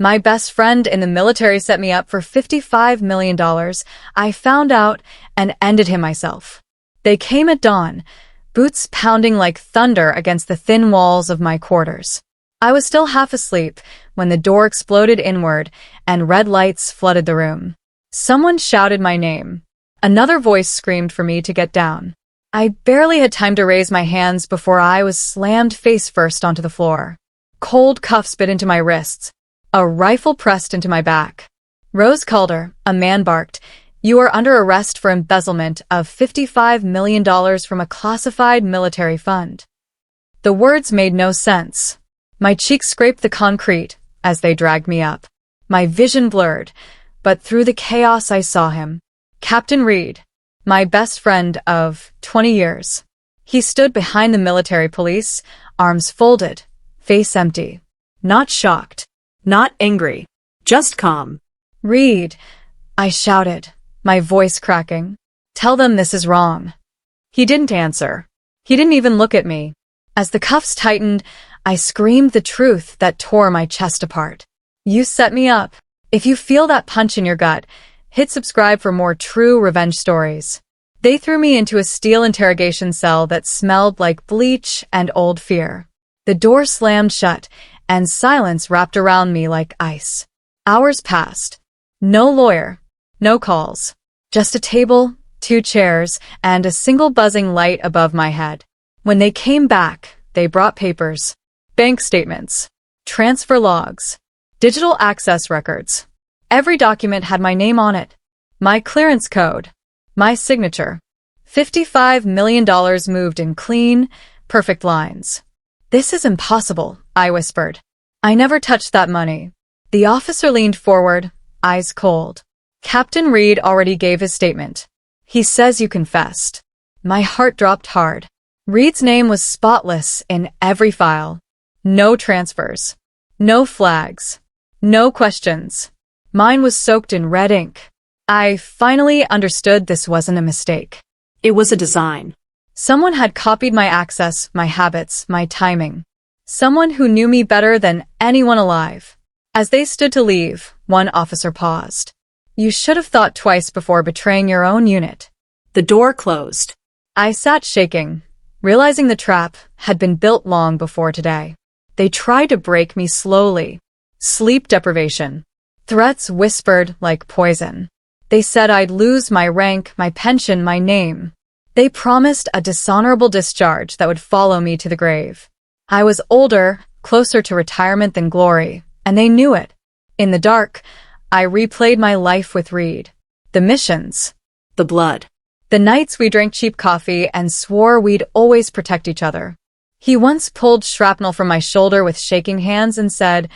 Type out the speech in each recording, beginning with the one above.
My best friend in the military set me up for $55 million. I found out and ended him myself. They came at dawn, boots pounding like thunder against the thin walls of my quarters. I was still half asleep when the door exploded inward and red lights flooded the room. Someone shouted my name. Another voice screamed for me to get down. I barely had time to raise my hands before I was slammed face first onto the floor. Cold cuffs bit into my wrists. A rifle pressed into my back. Rose Calder, a man barked, "You are under arrest for embezzlement of $55 million from a classified military fund." The words made no sense. My cheeks scraped the concrete as they dragged me up. My vision blurred, but through the chaos I saw him. Captain Reed, my best friend of 20 years. He stood behind the military police, arms folded, face empty. Not shocked, not angry, just calm. "Reed," I shouted, my voice cracking. "Tell them this is wrong." He didn't answer. He didn't even look at me. As the cuffs tightened, I screamed the truth that tore my chest apart. "You set me up. If you feel that punch in your gut, hit subscribe for more true revenge stories." They threw me into a steel interrogation cell that smelled like bleach and old fear. The door slammed shut, and silence wrapped around me like ice. Hours passed. No lawyer, no calls. Just a table, 2 chairs, and a single buzzing light above my head. When they came back, they brought papers. Bank statements, transfer logs, digital access records. Every document had my name on it, my clearance code, my signature. $55 million moved in clean, perfect lines. "This is impossible," I whispered. "I never touched that money." The officer leaned forward, eyes cold. "Captain Reed already gave his statement. He says you confessed." My heart dropped hard. Reed's name was spotless in every file. No transfers. No flags. No questions. Mine was soaked in red ink. I finally understood this wasn't a mistake. It was a design. Someone had copied my access, my habits, my timing. Someone who knew me better than anyone alive. As they stood to leave, one officer paused. "You should have thought twice before betraying your own unit." The door closed. I sat shaking, realizing the trap had been built long before today. They tried to break me slowly. Sleep deprivation. Threats whispered like poison. They said I'd lose my rank, my pension, my name. They promised a dishonorable discharge that would follow me to the grave. I was older, closer to retirement than glory, and they knew it. In the dark, I replayed my life with Reed. The missions. The blood. The nights we drank cheap coffee and swore we'd always protect each other. He once pulled shrapnel from my shoulder with shaking hands and said,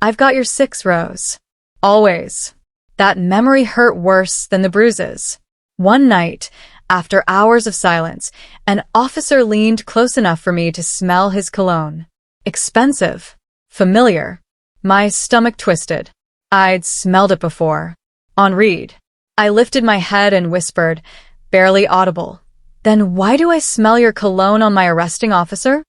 "I've got your 6, Rose." Always. That memory hurt worse than the bruises. One night, after hours of silence, an officer leaned close enough for me to smell his cologne. Expensive. Familiar. My stomach twisted. I'd smelled it before. On Reed. I lifted my head and whispered, barely audible, "Then why do I smell your cologne on my arresting officer?"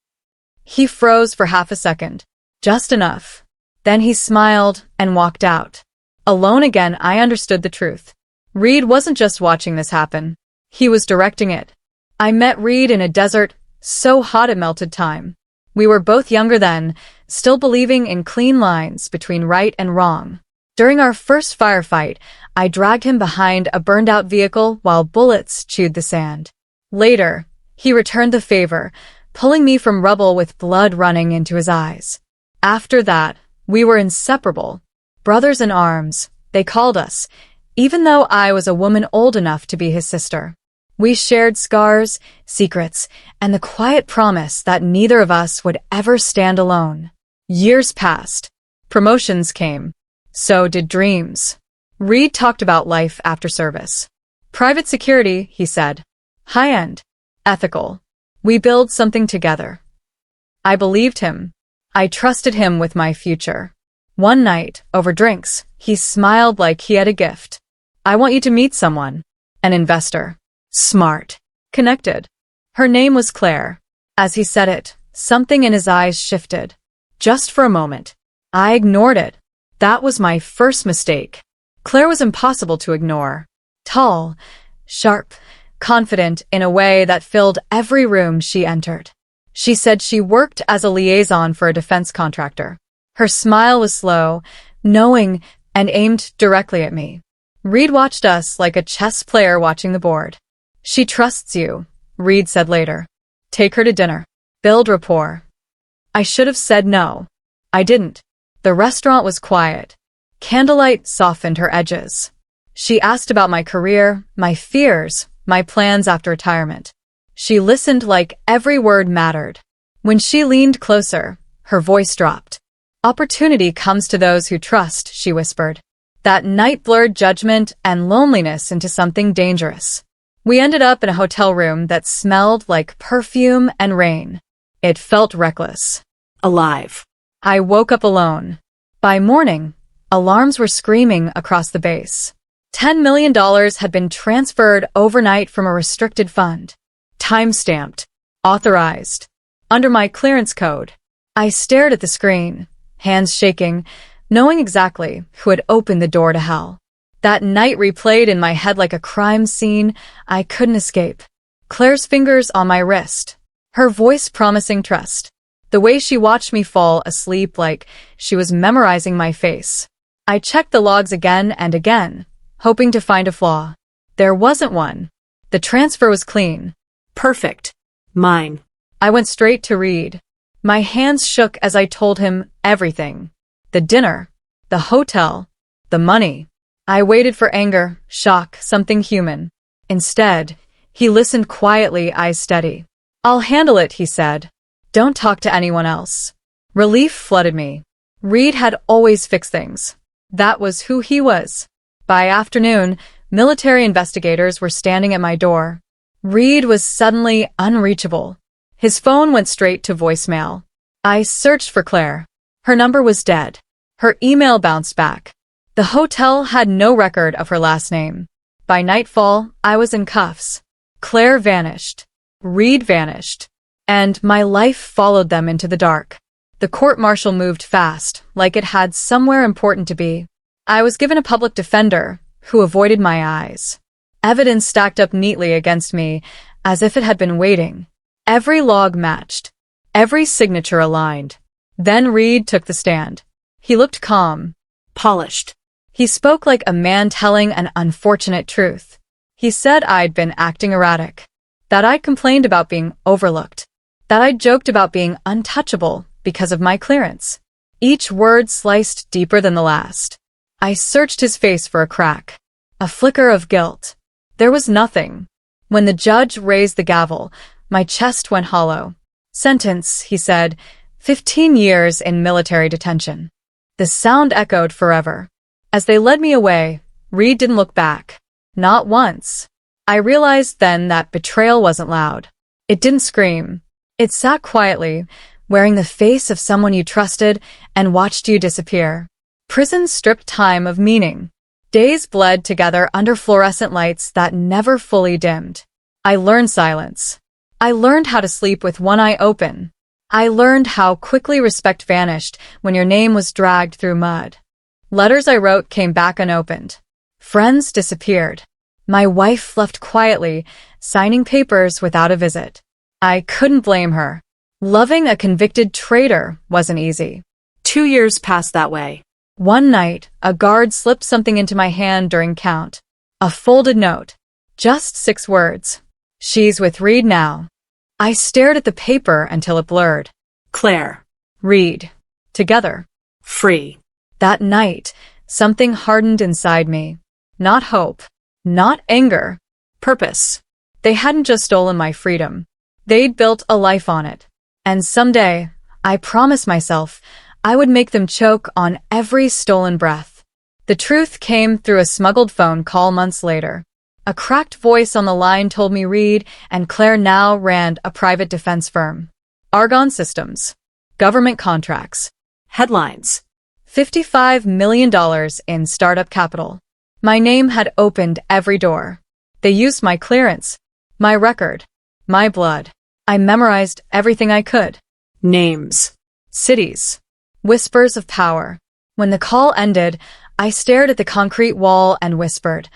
He froze for half a second. Just enough. Then he smiled and walked out. Alone again, I understood the truth. Reed wasn't just watching this happen. He was directing it. I met Reed in a desert so hot it melted time. We were both younger then, still believing in clean lines between right and wrong. During our first firefight, I dragged him behind a burned-out vehicle while bullets chewed the sand. Later, he returned the favor, pulling me from rubble with blood running into his eyes. After that, we were inseparable. Brothers in arms, they called us, even though I was a woman old enough to be his sister. We shared scars, secrets, and the quiet promise that neither of us would ever stand alone. Years passed. Promotions came. So did dreams. Reed talked about life after service. Private security, he said. High-end. Ethical. We build something together. I believed him. I trusted him with my future. One night, over drinks, he smiled like he had a gift. "I want you to meet someone. An investor. Smart. Connected." Her name was Claire. As he said it, something in his eyes shifted. Just for a moment. I ignored it. That was my first mistake. Claire was impossible to ignore. Tall, sharp, confident in a way that filled every room she entered. She said she worked as a liaison for a defense contractor. Her smile was slow, knowing, and aimed directly at me. Reed watched us like a chess player watching the board. She trusts you, Reed said later. Take her to dinner. Build rapport. I should have said no. I didn't. The restaurant was quiet. Candlelight softened her edges. She asked about my career, my fears, my plans after retirement. She listened like every word mattered. When she leaned closer, her voice dropped. Opportunity comes to those who trust, she whispered. That night blurred judgment and loneliness into something dangerous. We ended up in a hotel room that smelled like perfume and rain. It felt reckless. Alive. I woke up alone. By morning, alarms were screaming across the base. $10 million had been transferred overnight from a restricted fund. Time-stamped. Authorized. Under my clearance code. I stared at the screen, hands shaking, knowing exactly who had opened the door to hell. That night replayed in my head like a crime scene I couldn't escape. Claire's fingers on my wrist. Her voice promising trust. The way she watched me fall asleep like she was memorizing my face. I checked the logs again and again, hoping to find a flaw. There wasn't one. The transfer was clean. Perfect. Mine. I went straight to Reed. My hands shook as I told him everything. The dinner, the hotel, the money. I waited for anger, shock, something human. Instead, he listened quietly, eyes steady. I'll handle it, he said. Don't talk to anyone else. Relief flooded me. Reed had always fixed things. That was who he was. By afternoon, military investigators were standing at my door. Reed was suddenly unreachable. His phone went straight to voicemail. I searched for Claire. Her number was dead. Her email bounced back. The hotel had no record of her last name. By nightfall, I was in cuffs. Claire vanished. Reed vanished. And my life followed them into the dark. The court-martial moved fast, like it had somewhere important to be. I was given a public defender, who avoided my eyes. Evidence stacked up neatly against me, as if it had been waiting. Every log matched. Every signature aligned. Then Reed took the stand. He looked calm. Polished. He spoke like a man telling an unfortunate truth. He said I'd been acting erratic. That I'd complained about being overlooked. That I'd joked about being untouchable because of my clearance. Each word sliced deeper than the last. I searched his face for a crack. A flicker of guilt. There was nothing. When the judge raised the gavel, my chest went hollow. Sentence, he said, 15 years in military detention. The sound echoed forever. As they led me away, Reed didn't look back. Not once. I realized then that betrayal wasn't loud. It didn't scream. It sat quietly, wearing the face of someone you trusted and watched you disappear. Prison stripped time of meaning. Days bled together under fluorescent lights that never fully dimmed. I learned silence. I learned how to sleep with one eye open. I learned how quickly respect vanished when your name was dragged through mud. Letters I wrote came back unopened. Friends disappeared. My wife left quietly, signing papers without a visit. I couldn't blame her. Loving a convicted traitor wasn't easy. 2 years passed that way. One night, a guard slipped something into my hand during count. A folded note. Just 6 words. She's with Reed now. I stared at the paper until it blurred. Claire. Reed. Together. Free. That night, something hardened inside me. Not hope. Not anger. Purpose. They hadn't just stolen my freedom. They'd built a life on it. And someday, I promised myself, I would make them choke on every stolen breath. The truth came through a smuggled phone call months later. A cracked voice on the line told me Reed and Claire now ran a private defense firm. Argonne Systems. Government contracts. Headlines. $55 million in startup capital. My name had opened every door. They used my clearance, my record, my blood. I memorized everything I could. Names. Cities. Whispers of power. When the call ended, I stared at the concrete wall and whispered,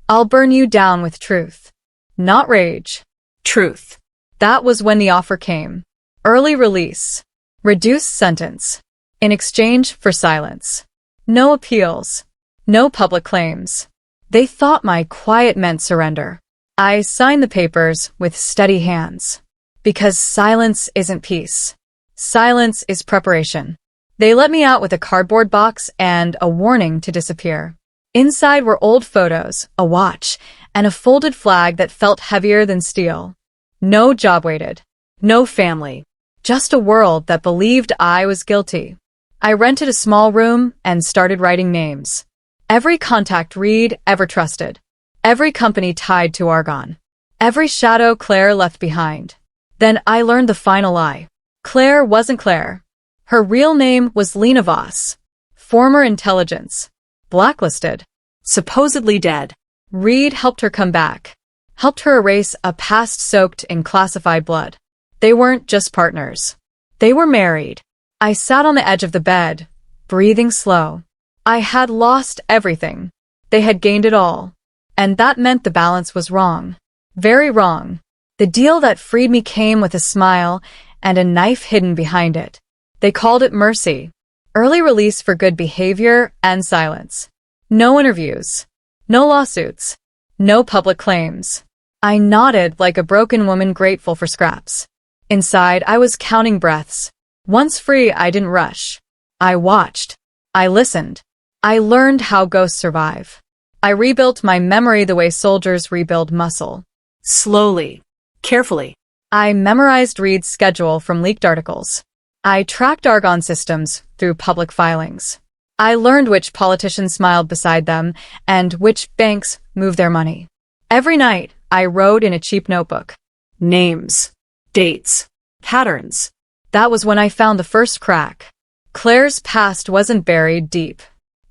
"I'll burn you down with truth." Not rage. Truth. That was when the offer came. Early release. Reduced sentence. In exchange for silence. No appeals. No public claims. They thought my quiet meant surrender. I signed the papers with steady hands. Because silence isn't peace. Silence is preparation. They let me out with a cardboard box and a warning to disappear. Inside were old photos, a watch, and a folded flag that felt heavier than steel. No job waited. No family. Just a world that believed I was guilty. I rented a small room and started writing names. Every contact Reed ever trusted. Every company tied to Argonne. Every shadow Claire left behind. Then I learned the final lie. Claire wasn't Claire. Her real name was Lena Voss. Former intelligence. Blacklisted. Supposedly dead. Reed helped her come back. Helped her erase a past soaked in classified blood. They weren't just partners. They were married. I sat on the edge of the bed, breathing slow. I had lost everything. They had gained it all. And that meant the balance was wrong. Very wrong. The deal that freed me came with a smile and a knife hidden behind it. They called it mercy. Early release for good behavior and silence. No interviews. No lawsuits. No public claims. I nodded like a broken woman grateful for scraps. Inside, I was counting breaths. Once free, I didn't rush. I watched. I listened. I learned how ghosts survive. I rebuilt my memory the way soldiers rebuild muscle. Slowly. Carefully. I memorized Reed's schedule from leaked articles. I tracked Argonne systems through public filings. I learned which politicians smiled beside them and which banks moved their money. Every night, I wrote in a cheap notebook. Names. Dates. Patterns. That was when I found the first crack. Claire's past wasn't buried deep.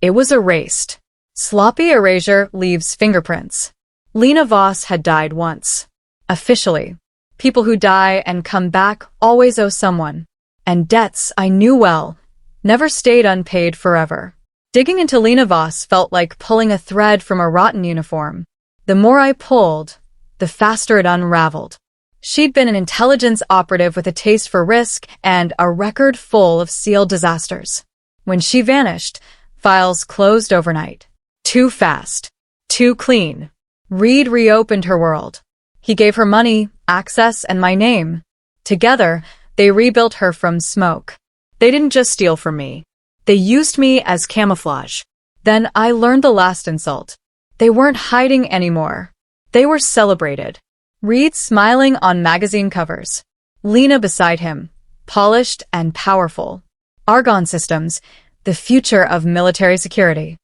It was erased. Sloppy erasure leaves fingerprints. Lena Voss had died once. Officially. People who die and come back always owe someone. And debts I knew well never stayed unpaid forever. Digging into Lena Voss felt like pulling a thread from a rotten uniform. The more I pulled, the faster it unraveled. She'd been an intelligence operative with a taste for risk and a record full of sealed disasters. When she vanished, files closed overnight. Too fast. Too clean. Reed reopened her world. He gave her money, access, and my name. Together, they rebuilt her from smoke. They didn't just steal from me. They used me as camouflage. Then I learned the last insult. They weren't hiding anymore. They were celebrated. Reed smiling on magazine covers. Lena beside him, polished and powerful. Argonne Systems, the future of military security.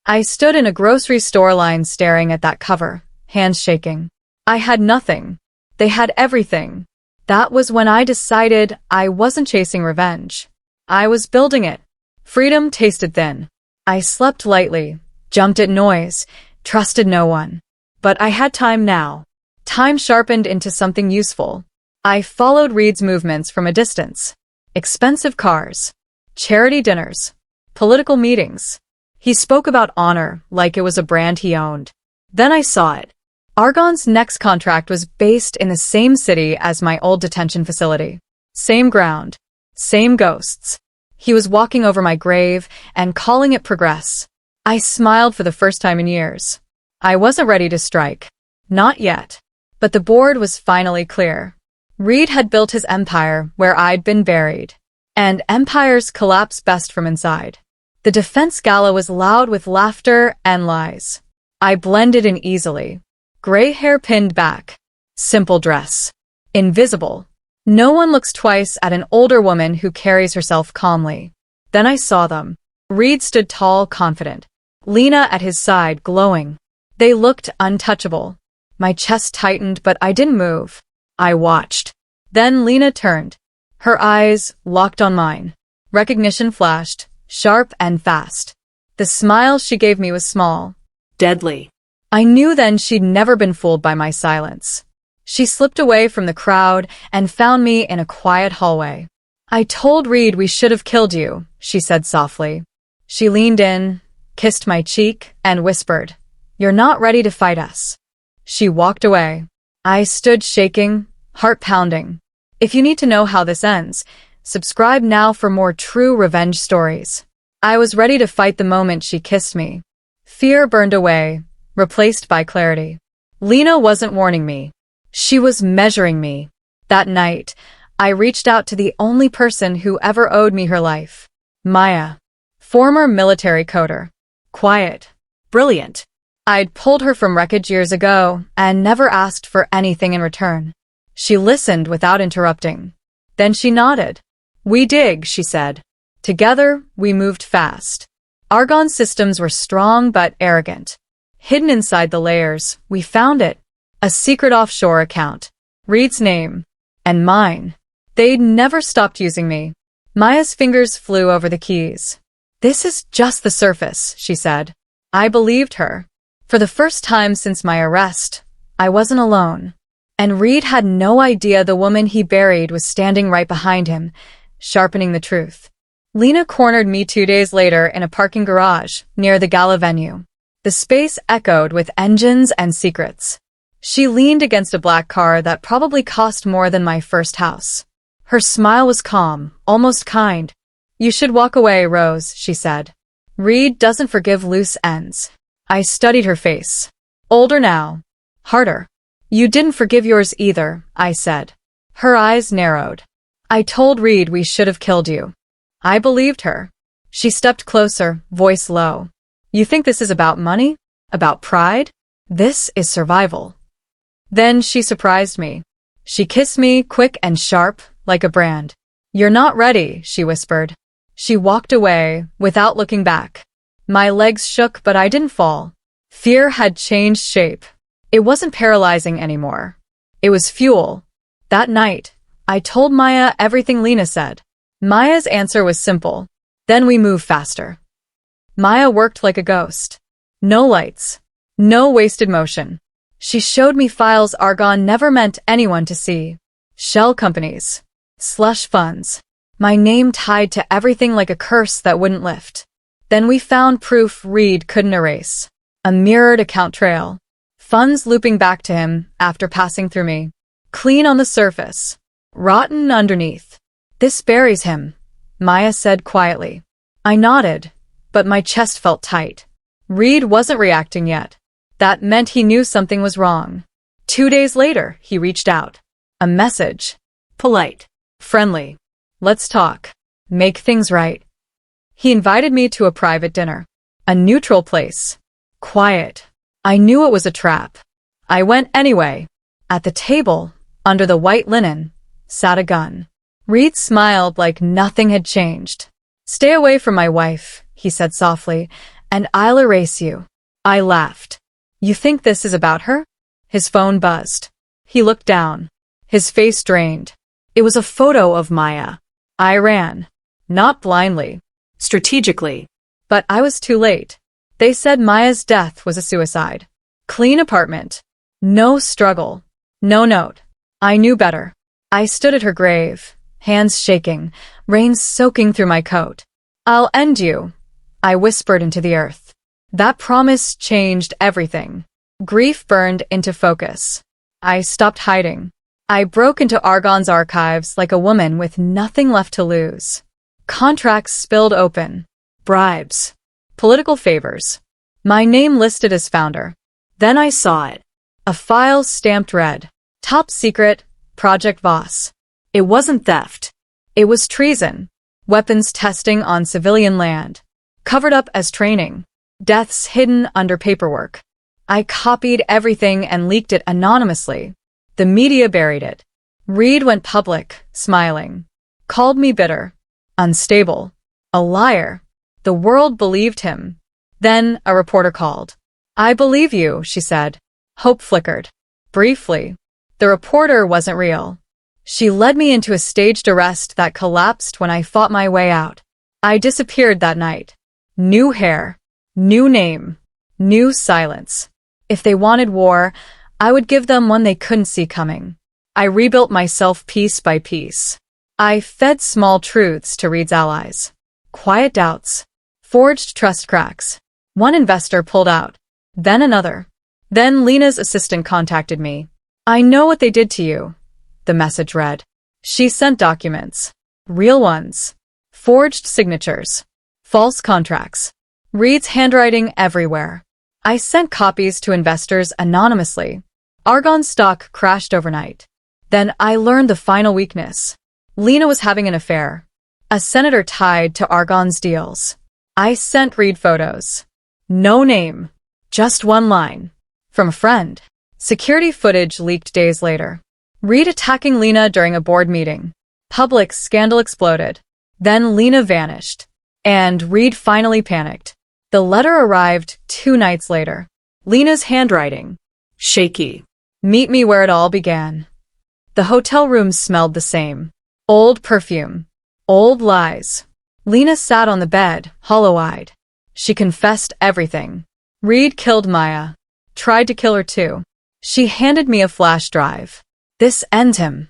I stood in a grocery store line staring at that cover, hands shaking. I had nothing. They had everything. That was when I decided I wasn't chasing revenge. I was building it. Freedom tasted thin. I slept lightly, jumped at noise, trusted no one. But I had time now. Time sharpened into something useful. I followed Reed's movements from a distance. Expensive cars. Charity dinners. Political meetings. He spoke about honor like it was a brand he owned. Then I saw it. Argonne's next contract was based in the same city as my old detention facility. Same ground. Same ghosts. He was walking over my grave and calling it progress. I smiled for the first time in years. I wasn't ready to strike. Not yet. But the board was finally clear. Reed had built his empire where I'd been buried. And empires collapse best from inside. The defense gala was loud with laughter and lies. I blended in easily. Gray hair pinned back. Simple dress. Invisible. No one looks twice at an older woman who carries herself calmly. Then I saw them. Reed stood tall, confident. Lena at his side, glowing. They looked untouchable. My chest tightened, but I didn't move. I watched. Then Lena turned. Her eyes locked on mine. Recognition flashed, sharp and fast. The smile she gave me was small. Deadly. I knew then she'd never been fooled by my silence. She slipped away from the crowd and found me in a quiet hallway. I told Reed we should have killed you, she said softly. She leaned in, kissed my cheek, and whispered, "You're not ready to fight us." She walked away. I stood shaking, heart pounding. If you need to know how this ends, subscribe now for more true revenge stories. I was ready to fight the moment she kissed me. Fear burned away, replaced by clarity. Lena wasn't warning me. She was measuring me. That night, I reached out to the only person who ever owed me her life. Maya. Former military coder. Quiet. Brilliant. I'd pulled her from wreckage years ago and never asked for anything in return. She listened without interrupting. Then she nodded. "We dig," she said. Together, we moved fast. Argon's systems were strong but arrogant. Hidden inside the layers, we found it. A secret offshore account. Reed's name. And mine. They'd never stopped using me. Maya's fingers flew over the keys. "This is just the surface," she said. I believed her. For the first time since my arrest, I wasn't alone. And Reed had no idea the woman he buried was standing right behind him, sharpening the truth. Lena cornered me 2 days later in a parking garage near the gala venue. The space echoed with engines and secrets. She leaned against a black car that probably cost more than my first house. Her smile was calm, almost kind. "You should walk away, Rose," she said. "Reed doesn't forgive loose ends." I studied her face. Older now. Harder. "You didn't forgive yours either," I said. Her eyes narrowed. "I told Reed we should have killed you." I believed her. She stepped closer, voice low. "You think this is about money? About pride? This is survival." Then she surprised me. She kissed me, quick and sharp, like a brand. "You're not ready," she whispered. She walked away, without looking back. My legs shook, but I didn't fall. Fear had changed shape. It wasn't paralyzing anymore. It was fuel. That night, I told Maya everything Lena said. Maya's answer was simple. Then we moved faster. Maya worked like a ghost. No lights. No wasted motion. She showed me files Argon never meant anyone to see. Shell companies. Slush funds. My name tied to everything like a curse that wouldn't lift. Then we found proof Reed couldn't erase. A mirrored account trail. Funds looping back to him after passing through me. Clean on the surface. Rotten underneath. "This buries him," Maya said quietly. I nodded, but my chest felt tight. Reed wasn't reacting yet. That meant he knew something was wrong. 2 days later, he reached out. A message. Polite. Friendly. "Let's talk. Make things right." He invited me to a private dinner. A neutral place. Quiet. I knew it was a trap. I went anyway. At the table, under the white linen, sat a gun. Reed smiled like nothing had changed. "Stay away from my wife," he said softly, "and I'll erase you." I laughed. "You think this is about her?" His phone buzzed. He looked down. His face drained. It was a photo of Maya. I ran. Not blindly. Strategically. But I was too late. They said Maya's death was a suicide. Clean apartment. No struggle. No note. I knew better. I stood at her grave, hands shaking, rain soaking through my coat. "I'll end you," I whispered into the earth. That promise changed everything. Grief burned into focus. I stopped hiding. I broke into Argon's archives like a woman with nothing left to lose. Contracts spilled open. Bribes. Political favors. My name listed as founder. Then I saw it. A file stamped red. Top secret, Project Voss. It wasn't theft. It was treason. Weapons testing on civilian land. Covered up as training. Deaths hidden under paperwork. I copied everything and leaked it anonymously. The media buried it. Reed went public, smiling. Called me bitter. Unstable. A liar. The world believed him. Then a reporter called. "I believe you," she said. Hope flickered. Briefly. The reporter wasn't real. She led me into a staged arrest that collapsed when I fought my way out. I disappeared that night. New hair. New name. New silence. If they wanted war, I would give them one they couldn't see coming. I rebuilt myself piece by piece. I fed small truths to Reed's allies. Quiet doubts. Forged trust cracks. One investor pulled out. Then another. Then Lena's assistant contacted me. I know what they did to you, the message read. She sent documents. Real ones. Forged signatures. False contracts. Reed's handwriting everywhere. I sent copies to investors anonymously. Argonne stock crashed overnight. Then I learned the final weakness. Lena was having an affair. A senator tied to Argonne's deals. I sent Reed photos. No name. Just one line. From a friend. Security footage leaked days later. Reed attacking Lena during a board meeting. Public scandal exploded. Then Lena vanished. And Reed finally panicked. The letter arrived 2 nights later. Lena's handwriting. Shaky. Meet me where it all began. The hotel room smelled the same. Old perfume. Old lies. Lena sat on the bed, hollow-eyed. She confessed everything. Reed killed Maya. Tried to kill her too. She handed me a flash drive. This ends him.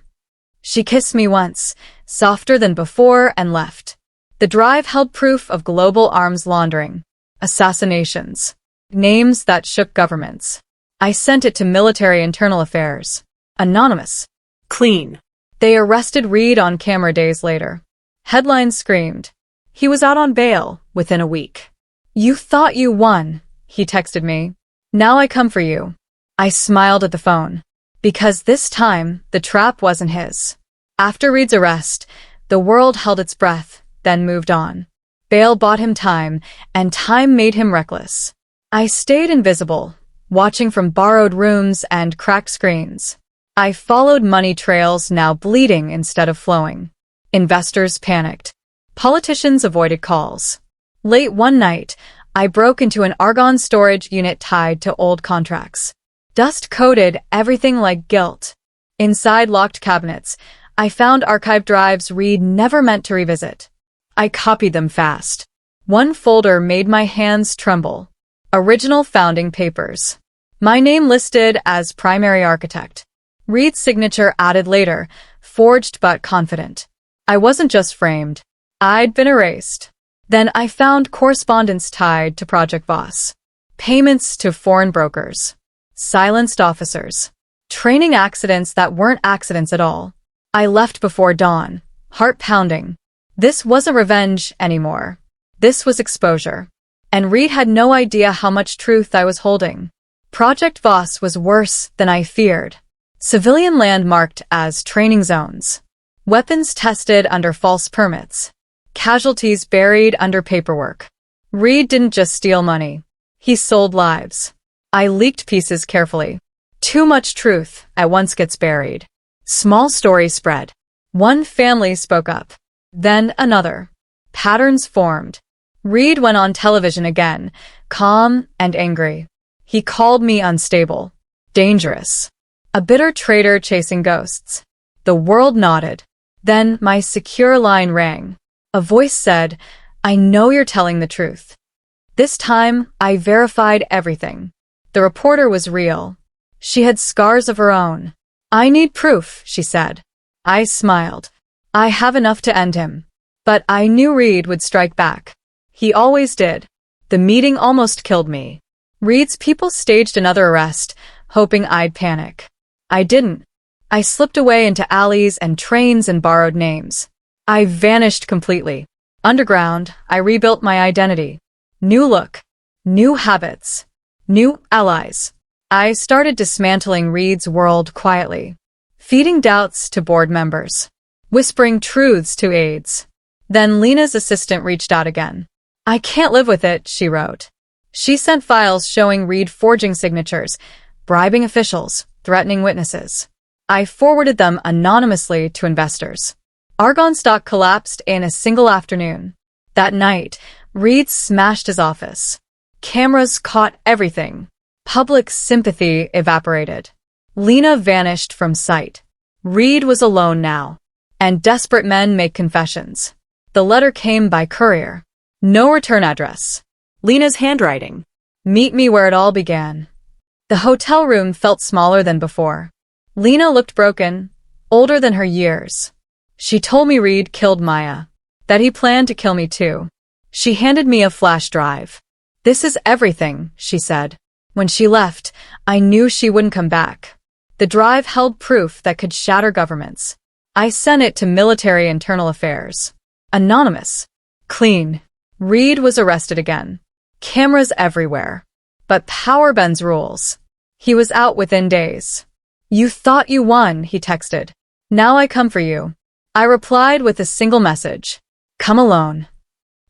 She kissed me once, softer than before, and left. The drive held proof of global arms laundering. Assassinations. Names that shook governments. I sent it to Military Internal Affairs. Anonymous. Clean. They arrested Reed on camera days later. Headlines screamed. He was out on bail within a week. You thought you won, he texted me. Now I come for you. I smiled at the phone. Because this time, the trap wasn't his. After Reed's arrest, the world held its breath, then moved on. Bail bought him time, and time made him reckless. I stayed invisible, watching from borrowed rooms and cracked screens. I followed money trails now bleeding instead of flowing. Investors panicked. Politicians avoided calls. Late one night, I broke into an Argonne storage unit tied to old contracts. Dust coated everything like guilt. Inside locked cabinets, I found archived drives Reed never meant to revisit. I copied them fast. One folder made my hands tremble. Original founding papers. My name listed as primary architect. Reed's signature added later, forged but confident. I wasn't just framed. I'd been erased. Then I found correspondence tied to Project Voss. Payments to foreign brokers. Silenced officers. Training accidents that weren't accidents at all. I left before dawn, heart pounding. This wasn't revenge anymore. This was exposure. And Reed had no idea how much truth I was holding. Project Voss was worse than I feared. Civilian land marked as training zones. Weapons tested under false permits. Casualties buried under paperwork. Reed didn't just steal money. He sold lives. I leaked pieces carefully. Too much truth at once gets buried. Small stories spread. One family spoke up. Then another. Patterns formed. Reed went on television again, calm and angry. He called me unstable. Dangerous. A bitter traitor chasing ghosts. The world nodded. Then my secure line rang. A voice said, I know you're telling the truth. This time, I verified everything. The reporter was real. She had scars of her own. I need proof, she said. I smiled. I have enough to end him. But I knew Reed would strike back. He always did. The meeting almost killed me. Reed's people staged another arrest, hoping I'd panic. I didn't. I slipped away into alleys and trains and borrowed names. I vanished completely. Underground, I rebuilt my identity. New look. New habits. New allies. I started dismantling Reed's world quietly. Feeding doubts to board members. Whispering truths to aides. Then Lena's assistant reached out again. I can't live with it, she wrote. She sent files showing Reed forging signatures, bribing officials, threatening witnesses. I forwarded them anonymously to investors. Argonne stock collapsed in a single afternoon. That night, Reed smashed his office. Cameras caught everything. Public sympathy evaporated. Lena vanished from sight. Reed was alone now. And desperate men make confessions. The letter came by courier. No return address. Lena's handwriting. Meet me where it all began. The hotel room felt smaller than before. Lena looked broken, older than her years. She told me Reed killed Maya. That he planned to kill me too. She handed me a flash drive. "This is everything," she said. When she left, I knew she wouldn't come back. The drive held proof that could shatter governments. I sent it to Military Internal Affairs. Anonymous. Clean. Reed was arrested again. Cameras everywhere. But power bends rules. He was out within days. "You thought you won," he texted. "Now I come for you." I replied with a single message. "Come alone."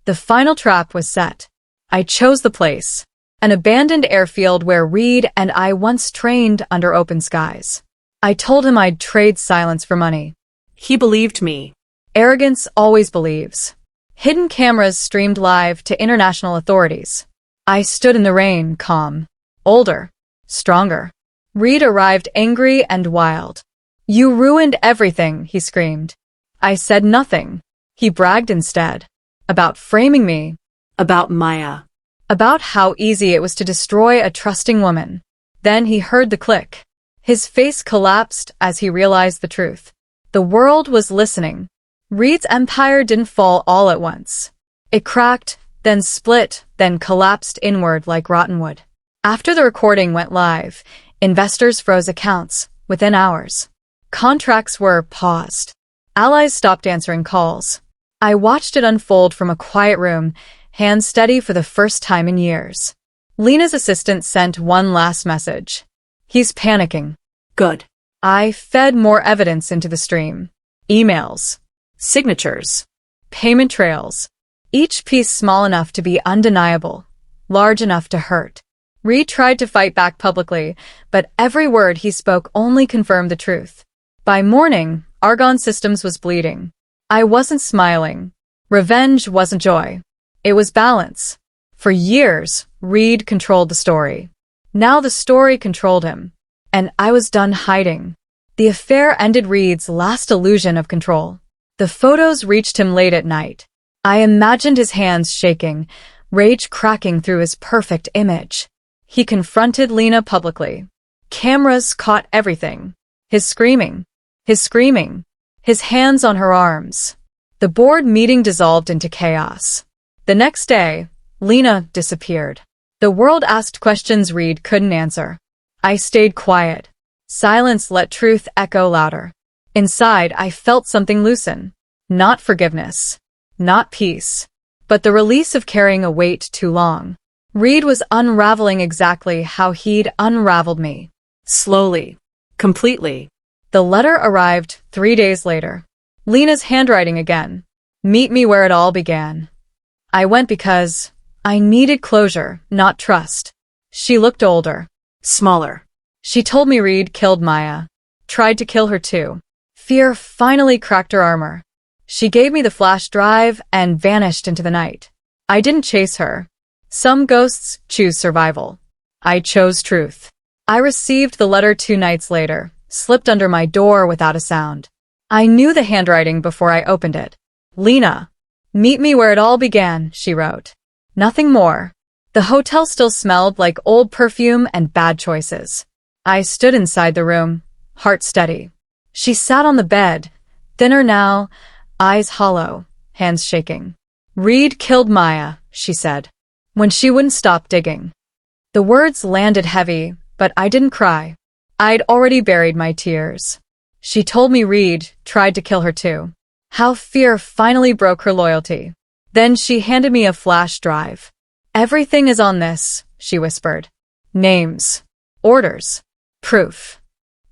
The final trap was set. I chose the place. An abandoned airfield where Reed and I once trained under open skies. I told him I'd trade silence for money. He believed me. Arrogance always believes. Hidden cameras streamed live to international authorities. I stood in the rain, calm. Older. Stronger. Reed arrived angry and wild. "You ruined everything," he screamed. I said nothing. He bragged instead. About framing me. About Maya. About how easy it was to destroy a trusting woman. Then he heard the click. His face collapsed as he realized the truth. The world was listening. Reed's empire didn't fall all at once. It cracked, then split, then collapsed inward like rotten wood. After the recording went live, investors froze accounts within hours. Contracts were paused. Allies stopped answering calls. I watched it unfold from a quiet room, hands steady for the first time in years. Lena's assistant sent one last message. "He's panicking." Good. I fed more evidence into the stream. Emails. Signatures. Payment trails. Each piece small enough to be undeniable, large enough to hurt. Reed tried to fight back publicly, but every word he spoke only confirmed the truth. By morning, Argonne Systems was bleeding. I wasn't smiling. Revenge wasn't joy. It was balance. For years, Reed controlled the story. Now the story controlled him. And I was done hiding. The affair ended Reed's last illusion of control. The photos reached him late at night. I imagined his hands shaking, rage cracking through his perfect image. He confronted Lena publicly. Cameras caught everything. His screaming. His hands on her arms. The board meeting dissolved into chaos. The next day, Lena disappeared. The world asked questions Reed couldn't answer. I stayed quiet. Silence let truth echo louder. Inside, I felt something loosen. Not forgiveness. Not peace. But the release of carrying a weight too long. Reed was unraveling exactly how he'd unraveled me. Slowly. Completely. The letter arrived 3 days later. Lena's handwriting again. "Meet me where it all began." I went because I needed closure, not trust. She looked older. Smaller. She told me Reed killed Maya. Tried to kill her too. Fear finally cracked her armor. She gave me the flash drive and vanished into the night. I didn't chase her. Some ghosts choose survival. I chose truth. I received the letter 2 nights later, slipped under my door without a sound. I knew the handwriting before I opened it. "Lena, meet me where it all began," she wrote. Nothing more. The hotel still smelled like old perfume and bad choices. I stood inside the room, heart steady. She sat on the bed, thinner now, eyes hollow, hands shaking. "Reed killed Maya," she said, when she wouldn't stop digging. The words landed heavy, but I didn't cry. I'd already buried my tears. She told me Reed tried to kill her too. How fear finally broke her loyalty. Then she handed me a flash drive. "Everything is on this," she whispered. "Names. Orders. Proof."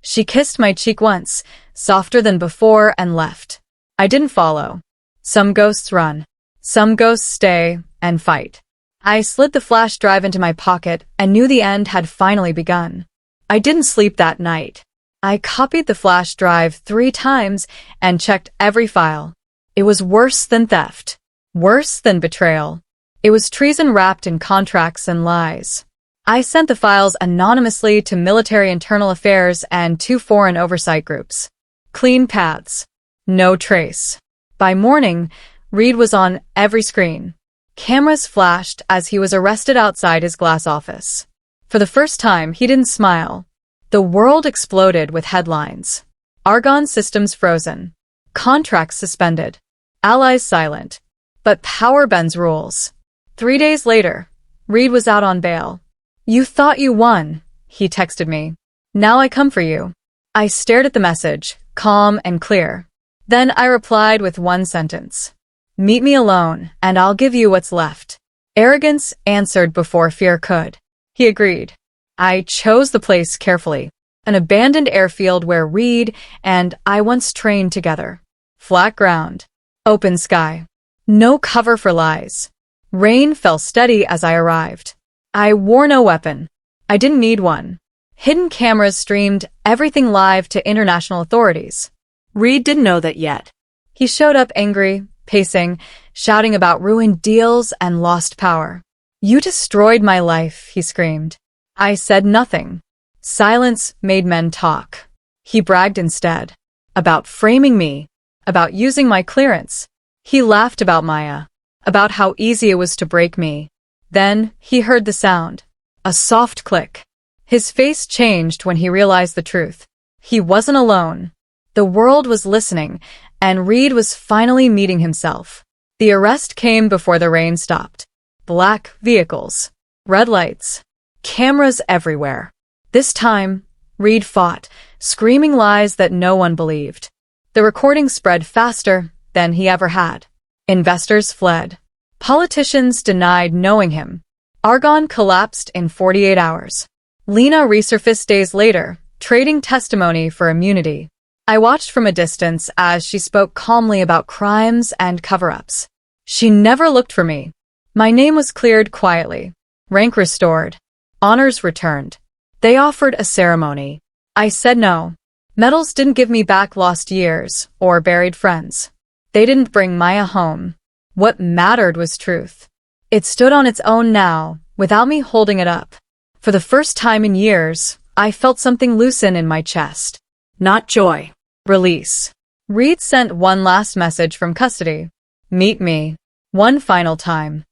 She kissed my cheek once, softer than before, and left. I didn't follow. Some ghosts run. Some ghosts stay and fight. I slid the flash drive into my pocket and knew the end had finally begun. I didn't sleep that night. I copied the flash drive 3 times and checked every file. It was worse than theft. Worse than betrayal. It was treason wrapped in contracts and lies. I sent the files anonymously to Military Internal Affairs and 2 foreign oversight groups. Clean paths. No trace. By morning, Reed was on every screen. Cameras flashed as he was arrested outside his glass office. For the first time, he didn't smile. The world exploded with headlines. Argonne Systems frozen. Contracts suspended. Allies silent. But power bends rules. 3 days later, Reed was out on bail. "You thought you won," he texted me. "Now I come for you." I stared at the message, calm and clear. Then I replied with one sentence. "Meet me alone, and I'll give you what's left." Arrogance answered before fear could. He agreed. I chose the place carefully. An abandoned airfield where Reed and I once trained together. Flat ground. Open sky. No cover for lies. Rain fell steady as I arrived. I wore no weapon. I didn't need one. Hidden cameras streamed everything live to international authorities. Reed didn't know that yet. He showed up angry, pacing, shouting about ruined deals and lost power. "You destroyed my life," he screamed. I said nothing. Silence made men talk. He bragged instead. About framing me. About using my clearance. He laughed about Maya. About how easy it was to break me. Then he heard the sound. A soft click. His face changed when he realized the truth. He wasn't alone. The world was listening, and Reed was finally meeting himself. The arrest came before the rain stopped. Black vehicles. Red lights. Cameras everywhere. This time, Reed fought, screaming lies that no one believed. The recording spread faster than he ever had. Investors fled. Politicians denied knowing him. Argonne collapsed in 48 hours. Lena resurfaced days later, trading testimony for immunity. I watched from a distance as she spoke calmly about crimes and cover-ups. She never looked for me. My name was cleared quietly. Rank restored. Honors returned. They offered a ceremony. I said no. Medals didn't give me back lost years or buried friends. They didn't bring Maya home. What mattered was truth. It stood on its own now, without me holding it up. For the first time in years, I felt something loosen in my chest. Not joy. Release. Reed sent one last message from custody. "Meet me. One final time."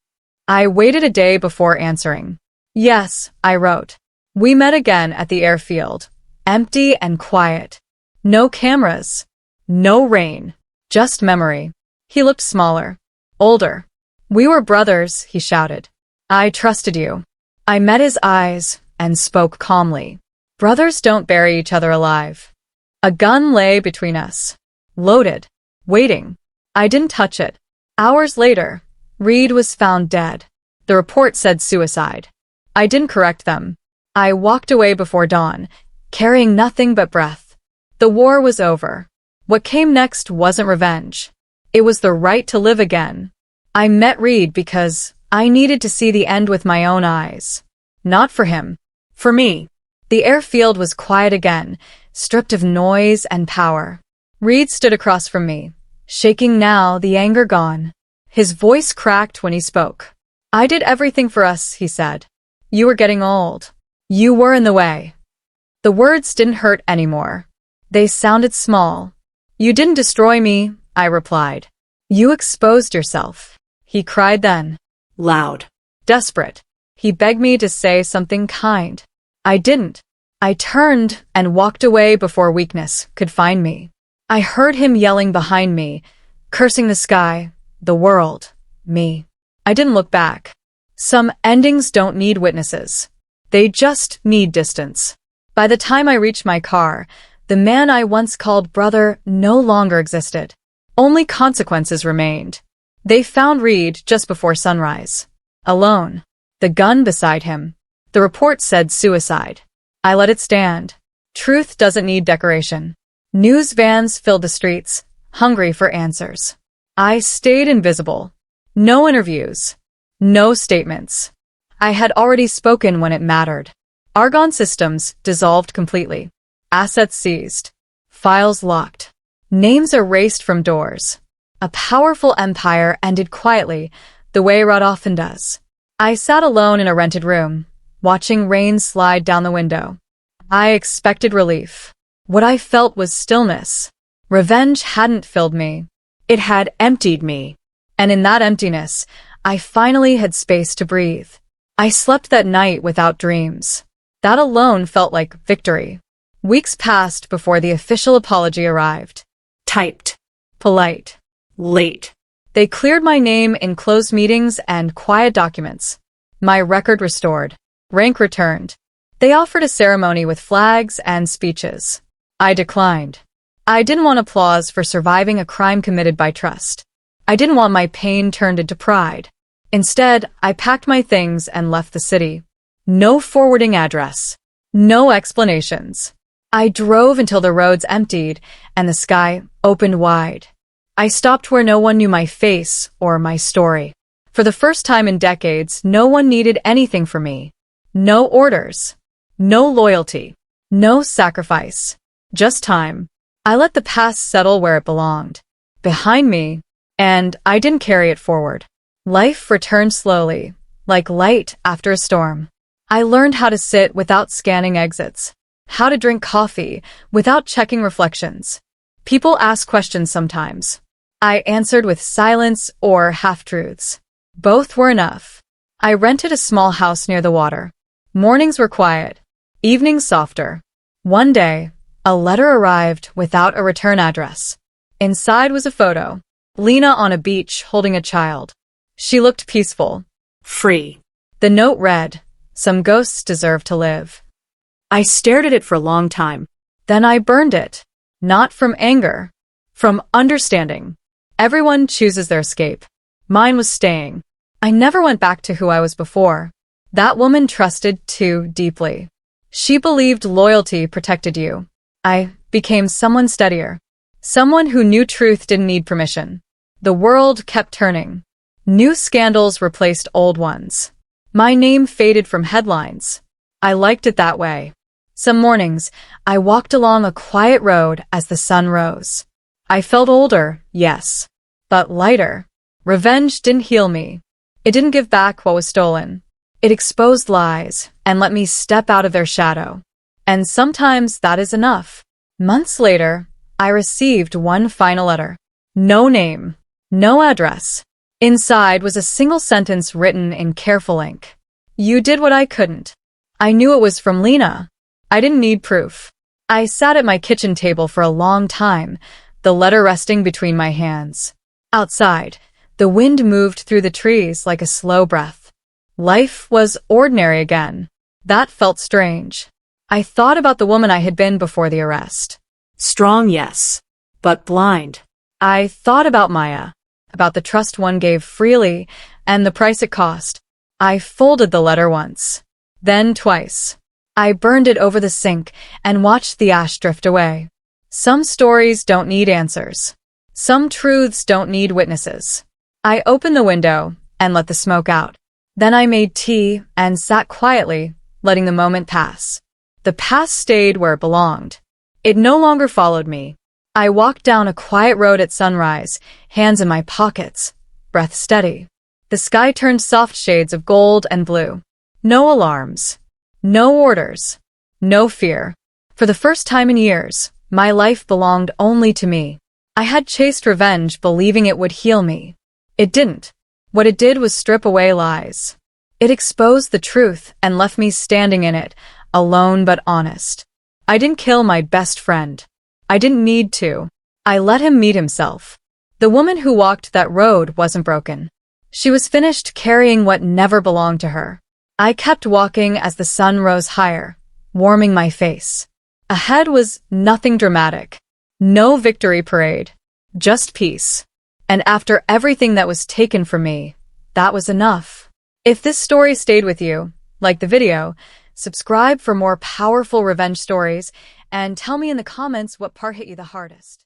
I waited a day before answering. "Yes," I wrote. We met again at the airfield. Empty and quiet. No cameras. No rain. Just memory. He looked smaller. Older. "We were brothers," he shouted. "I trusted you." I met his eyes and spoke calmly. Brothers don't bury each other alive. A gun lay between us. Loaded. Waiting. I didn't touch it. Hours later, Reed was found dead. The report said suicide. I didn't correct them. I walked away before dawn, carrying nothing but breath. The war was over. What came next wasn't revenge. It was the right to live again. I met Reed because I needed to see the end with my own eyes. Not for him. For me. The airfield was quiet again, stripped of noise and power. Reed stood across from me, shaking now, the anger gone. His voice cracked when he spoke. "I did everything for us," he said. "You were getting old. You were in the way." The words didn't hurt anymore. They sounded small. "You didn't destroy me," I replied. "You exposed yourself." He cried then. Loud. Desperate. He begged me to say something kind. I didn't. I turned and walked away before weakness could find me. I heard him yelling behind me, cursing the sky, the world, me. I didn't look back. Some endings don't need witnesses. They just need distance. By the time I reached my car, the man I once called brother no longer existed. Only consequences remained. They found Reed just before sunrise. Alone. The gun beside him. The report said suicide. I let it stand. Truth doesn't need decoration. News vans filled the streets, hungry for answers. I stayed invisible. No interviews. No statements. I had already spoken when it mattered. Argonne systems dissolved completely. Assets seized. Files locked. Names erased from doors. A powerful empire ended quietly, the way rot often does. I sat alone in a rented room, watching rain slide down the window. I expected relief. What I felt was stillness. Revenge hadn't filled me. It had emptied me. And in that emptiness, I finally had space to breathe. I slept that night without dreams. That alone felt like victory. Weeks passed before the official apology arrived. Typed. Polite. Late. They cleared my name in closed meetings and quiet documents. My record restored. Rank returned. They offered a ceremony with flags and speeches. I declined. I didn't want applause for surviving a crime committed by trust. I didn't want my pain turned into pride. Instead, I packed my things and left the city. No forwarding address. No explanations. I drove until the roads emptied and the sky opened wide. I stopped where no one knew my face or my story. For the first time in decades, no one needed anything from me. No orders. No loyalty. No sacrifice. Just time. I let the past settle where it belonged. Behind me, and I didn't carry it forward. Life returned slowly, like light after a storm. I learned how to sit without scanning exits, how to drink coffee without checking reflections. People ask questions sometimes. I answered with silence or half-truths. Both were enough. I rented a small house near the water. Mornings were quiet, evenings softer. One day, a letter arrived without a return address. Inside was a photo. Lena on a beach holding a child. She looked peaceful. Free. The note read, "Some ghosts deserve to live." I stared at it for a long time. Then I burned it. Not from anger. From understanding. Everyone chooses their escape. Mine was staying. I never went back to who I was before. That woman trusted too deeply. She believed loyalty protected you. I became someone steadier. Someone who knew truth didn't need permission. The world kept turning. New scandals replaced old ones. My name faded from headlines. I liked it that way. Some mornings, I walked along a quiet road as the sun rose. I felt older, yes, but lighter. Revenge didn't heal me. It didn't give back what was stolen. It exposed lies and let me step out of their shadow. And sometimes that is enough. Months later, I received one final letter. No name. No address. Inside was a single sentence written in careful ink. "You did what I couldn't." I knew it was from Lena. I didn't need proof. I sat at my kitchen table for a long time, the letter resting between my hands. Outside, the wind moved through the trees like a slow breath. Life was ordinary again. That felt strange. I thought about the woman I had been before the arrest. Strong, yes, but blind. I thought about Maya, about the trust one gave freely and the price it cost. I folded the letter once, then twice. I burned it over the sink and watched the ash drift away. Some stories don't need answers. Some truths don't need witnesses. I opened the window and let the smoke out. Then I made tea and sat quietly, letting the moment pass. The past stayed where it belonged. It no longer followed me. I walked down a quiet road at sunrise, hands in my pockets, breath steady. The sky turned soft shades of gold and blue. No alarms. No orders. No fear. For the first time in years, my life belonged only to me. I had chased revenge believing it would heal me. It didn't. What it did was strip away lies. It exposed the truth and left me standing in it, alone but honest. I didn't kill my best friend. I didn't need to. I let him meet himself. The woman who walked that road wasn't broken. She was finished carrying what never belonged to her. I kept walking as the sun rose higher, warming my face. Ahead was nothing dramatic. No victory parade. Just peace. And after everything that was taken from me, that was enough. If this story stayed with you, like the video, subscribe for more powerful revenge stories, and tell me in the comments what part hit you the hardest.